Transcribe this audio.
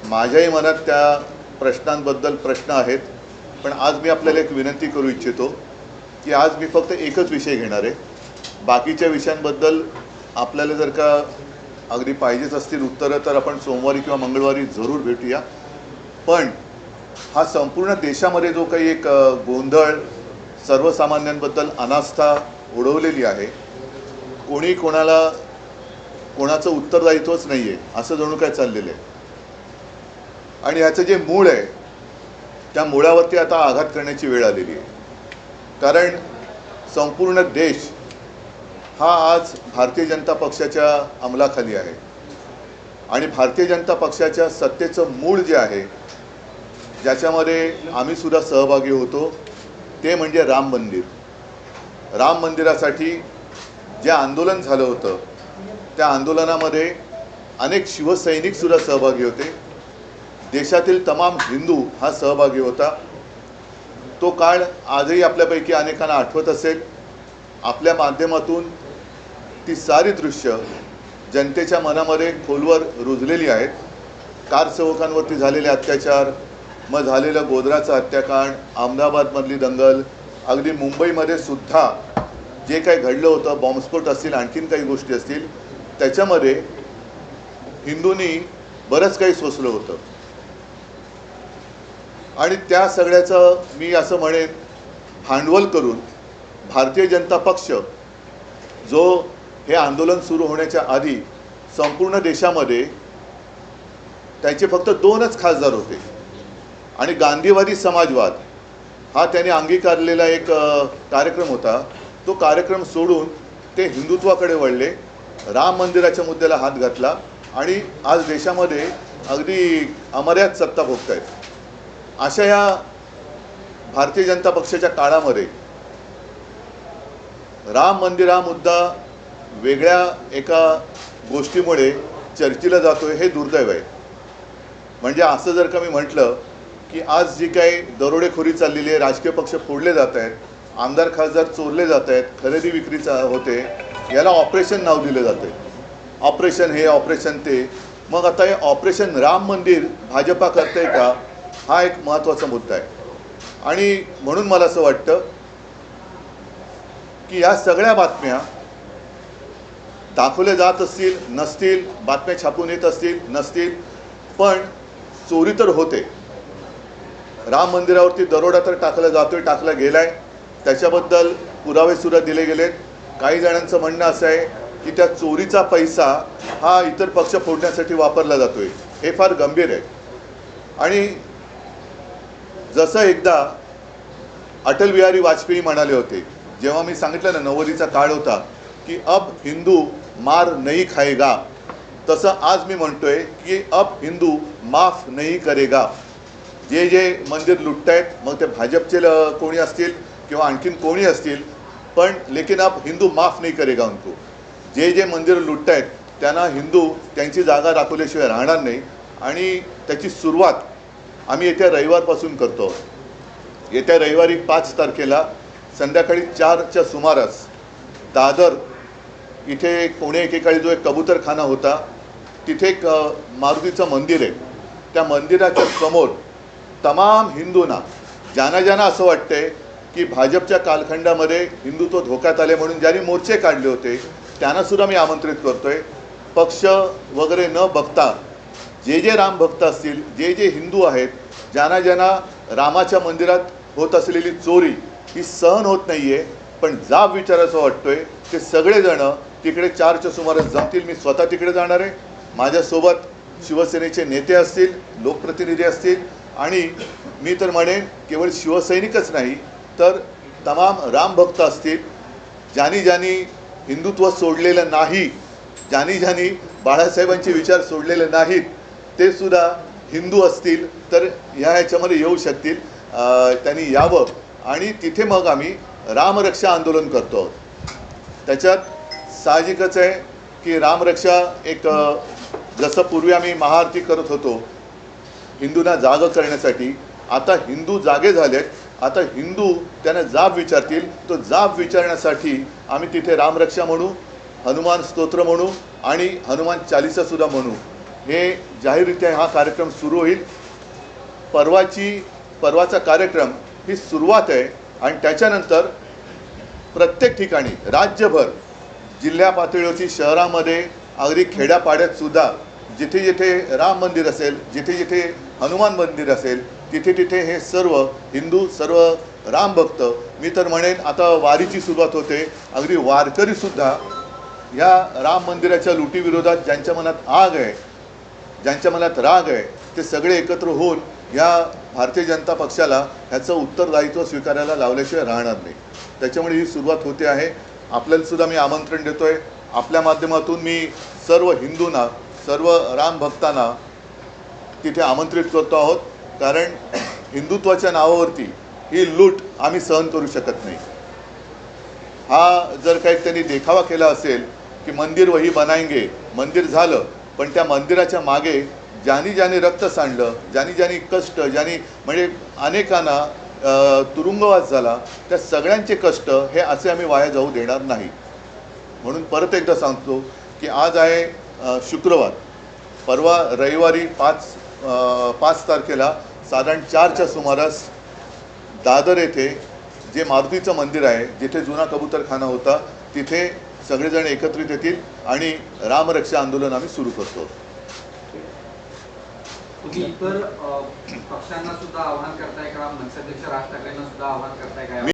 माझ्याही मनात त्या प्रश्नांबद्दल प्रश्न आहेत, पण आज मी आपल्याला एक विनंती करू इच्छितो की आज मी फक्त एकच विषय घेणार आहे. बाकीच्या विषयांबद्दल आपल्याला जर का अगदी पाहिजेच असतील उत्तरं तर आपण सोमवारी किंवा मंगळवारी जरूर भेटूया. पण हा संपूर्ण देशामध्ये जो काही एक गोंधळ, सर्वसामान्यांबद्दल अनास्था उडवलेली आहे, कोणी कोणाचं उत्तरदायित्वच नाही आहे असं जणू काय चाललेलं आहे. आणि ह्याचं जे मूळ आहे त्या मुळावरती आता आघात करण्याची वेळ आलेली आहे. कारण संपूर्ण देश हा आज भारतीय जनता पक्षाच्या अंमलाखाली आहे आणि भारतीय जनता पक्षाच्या सत्तेचं मूळ जे आहे, ज्याच्यामध्ये आम्ही सुद्धा सहभागी होतो, ते म्हणजे राम मंदिर. राम मंदिरासाठी जे आंदोलन झालं होतं त्या आंदोलनामध्ये अनेक शिवसैनिकसुद्धा सहभागी होते. देशातील तमाम हिंदू हा सहभागी होता. तो काळ आजही आपल्यापैकी अनेकांना आठवत असेल. आपल्या माध्यमातून ती सारी दृश्य जनतेच्या मनामध्ये खोलवर रुजलेली आहेत. कारसेवकांवरती झालेले अत्याचार, मग झालेलं गोध्राचं हत्याकांड, अहमदाबादमधली दंगल, अगदी मुंबईमध्ये सुद्धा जे काही घडलं होतं, बॉम्बस्फोट असतील, आणखीन काही गोष्टी असतील, त्याच्यामध्ये हिंदूंनी बरंच काही सोसलं होतं. आणि त्या सगळ्याचं मी असं म्हणेन भांडवल करून भारतीय जनता पक्ष, जो हे आंदोलन सुरू होण्याच्या आधी संपूर्ण देशामध्ये त्याचे फक्त 2च खासदार होते आणि गांधीवादी समाजवाद हा त्याने अंगीकारलेला एक कार्यक्रम होता. तो कार्यक्रम सोडून ते हिंदुत्वाकडे वळले, राम मंदिराच्या मुद्द्याला हात घातला आणि आज देशामध्ये अगदी अमर्याद सत्ता भोगतायत. अशा या भारतीय जनता पक्षाच्या काळामध्ये राम मंदिर हा मुद्दा वेगळ्या एका गोष्टीमुळे चर्चेला जातोय, हे दुर्दैव आहे. म्हणजे असं जर का मी म्हटलं की आज जी काही दरोडेखोरी चाललेली आहे, राजकीय पक्ष फोडले जात आहेत, आमदार खासदार चोरले जात आहेत, खरेदी विक्रीचा होते, याला ऑपरेशन नाव दिलं जाते. ऑपरेशन हे, ऑपरेशन ते. मग आता हे ऑपरेशन राम मंदिर भाजपा करते का, हा एक महत्त्वाचा मुद्दा आहे. आणि म्हणून मला असं वाटतं की या सगळ्या बातम्या दाखवल्या जात असतील, नसतील, बातम्या छापून येत असतील, नसतील, पण चोरी तर होते. राम मंदिरावरती दरोडा तर टाकला गेलाय, त्याच्याबद्दल पुरावेसुद्धा दिले गेलेत. काही जणांचं म्हणणं असं आहे की त्या चोरीचा पैसा हा इतर पक्ष फोडण्यासाठी वापरला जातोय. हे फार गंभीर आहे. आणि जसं एकदा अटल बिहारी वाजपेयी म्हणाले होते, जेव्हा मी सांगितलं ना 90चा काळ होता, की अब हिंदू मार नहीं खाएगा, तसं आज मी म्हणतोय की अब हिंदू माफ नहीं करेगा. जे जे मंदिर लुटतायत, मग ते भाजपचे कोणी असतील किंवा आणखीन कोणी असतील, पण लेकिन अब हिंदू माफ नहीं करेगा उनको. जे जे मंदिर लुटतायत त्यांना हिंदू त्यांची जागा दाखवल्याशिवाय राहणार नाही. आणि त्याची सुरुवात आम्ही येत्या रविवारपासून करतो. येत्या रविवारी 5 तारखेला संध्याकाळी 4च्या सुमारास दादर इथे पुणे एकेकाळी जो एक कबूतरखाना होता, तिथे एक मारुतीचं मंदिर आहे. त्या मंदिराच्या समोर तमाम हिंदूंना, ज्यांना असं वाटतंय की भाजपच्या कालखंडामध्ये हिंदुत्व धोक्यात आले म्हणून ज्यांनी मोर्चे काढले होते, त्यांनासुद्धा मी आमंत्रित करतोय. पक्ष वगैरे न बघता जे जे राम भक्त असतील, जे जे हिंदू आहेत, ज्यांना रामाच्या मंदिरात होत असलेली चोरी ही सहन होत नाही आहे, पण जाब विचारायचं वाटतोय, ते सगळेजणं तिकडे 4च्या सुमारास जमतील. मी स्वतः तिकडे जाणार आहे. माझ्यासोबत शिवसेनेचे नेते असतील, लोकप्रतिनिधी असतील, आणि मी तर म्हणेन केवळ शिवसैनिकच नाही तर तमाम रामभक्त असतील. ज्यांनी हिंदुत्व सोडलेलं नाही, ज्यांनी बाळासाहेबांचे विचार सोडलेले नाहीत, ते सुद्धा हिंदू असतील तर ह्याच्यामध्ये येऊ शकतील. त्यांनी यावं आणि तिथे मग आम्ही रामरक्षा आंदोलन करतो. त्याच्यात साहजिकच आहे की रामरक्षा एक, जसं पूर्वी आम्ही महाआरती करत होतो हिंदूंना जागं करण्यासाठी, आता हिंदू जागे झालेत. आता हिंदू त्यांना जाब विचारतील. तो जाब विचारण्यासाठी आम्ही तिथे रामरक्षा म्हणू, हनुमान स्तोत्र म्हणू आणि हनुमान चालीसा सुद्धा म्हणू. हे जाहीररित्या हा कार्यक्रम सुरू होईल. परवाचा कार्यक्रम ही सुरुवात आहे आणि त्याच्यानंतर प्रत्येक ठिकाणी राज्यभर जिल्हा पातळीवरची शहरामध्ये अगदी खेड्यापाड्यात सुद्धा जिथे जिथे राम मंदिर असेल, जिथे जिथे हनुमान मंदिर असेल, तिथे तिथे हे सर्व हिंदू, सर्व राम भक्त, मी तर म्हणेन आता वारीची सुरुवात होते, अगदी वारकरीसुद्धा या राम मंदिराच्या लुटीविरोधात ज्यांच्या मनात आग आहे, ज्यांच्या मनात राग आहे, ते सगळे एकत्र होऊन या भारतीय जनता पक्षाला ह्याचं उत्तरदायित्व स्वीकारायला लावल्याशिवाय राहणार नाही. त्याच्यामुळे ही सुरुवात होते आहे. आपल्यालासुद्धा मी आमंत्रण देतो आहे. आपल्या माध्यमातून मी सर्व हिंदूंना, सर्व राम भक्तांना तिथे आमंत्रित करतो आहोत. कारण हिंदुत्वाच्या नावावरती ही लूट आम्ही सहन करू शकत नाही. हा जर काही त्यांनी देखावा केला असेल की मंदिर वही बनाएंगे, मंदिर झालं, पण त्या मंदिराच्या मागे ज्यांनी रक्त सांडलं, ज्यांनी कष्ट, म्हणजे अनेकांना तुरुंगवास झाला, त्या सगळ्यांचे कष्ट हे असे आम्ही वाया जाऊ देणार नाही. म्हणून परत एकदा सांगतो की आज आहे शुक्रवार, परवा रविवारी 5 तारखेला साधारण 4च्या सुमारास दादर येथे जे मारुतीचं मंदिर आहे, जिथे जुना कबूतरखाना होता, तिथे सगळेजण एकत्रित येतील आणि रामरक्षा आंदोलन आम्ही सुरू करतो. तुम्ही इतर पक्षांना सुद्धा आवाहन करताय का? मनसेअध्यक्ष राज ठाकरेंना सुद्धा आवाहन करताय का?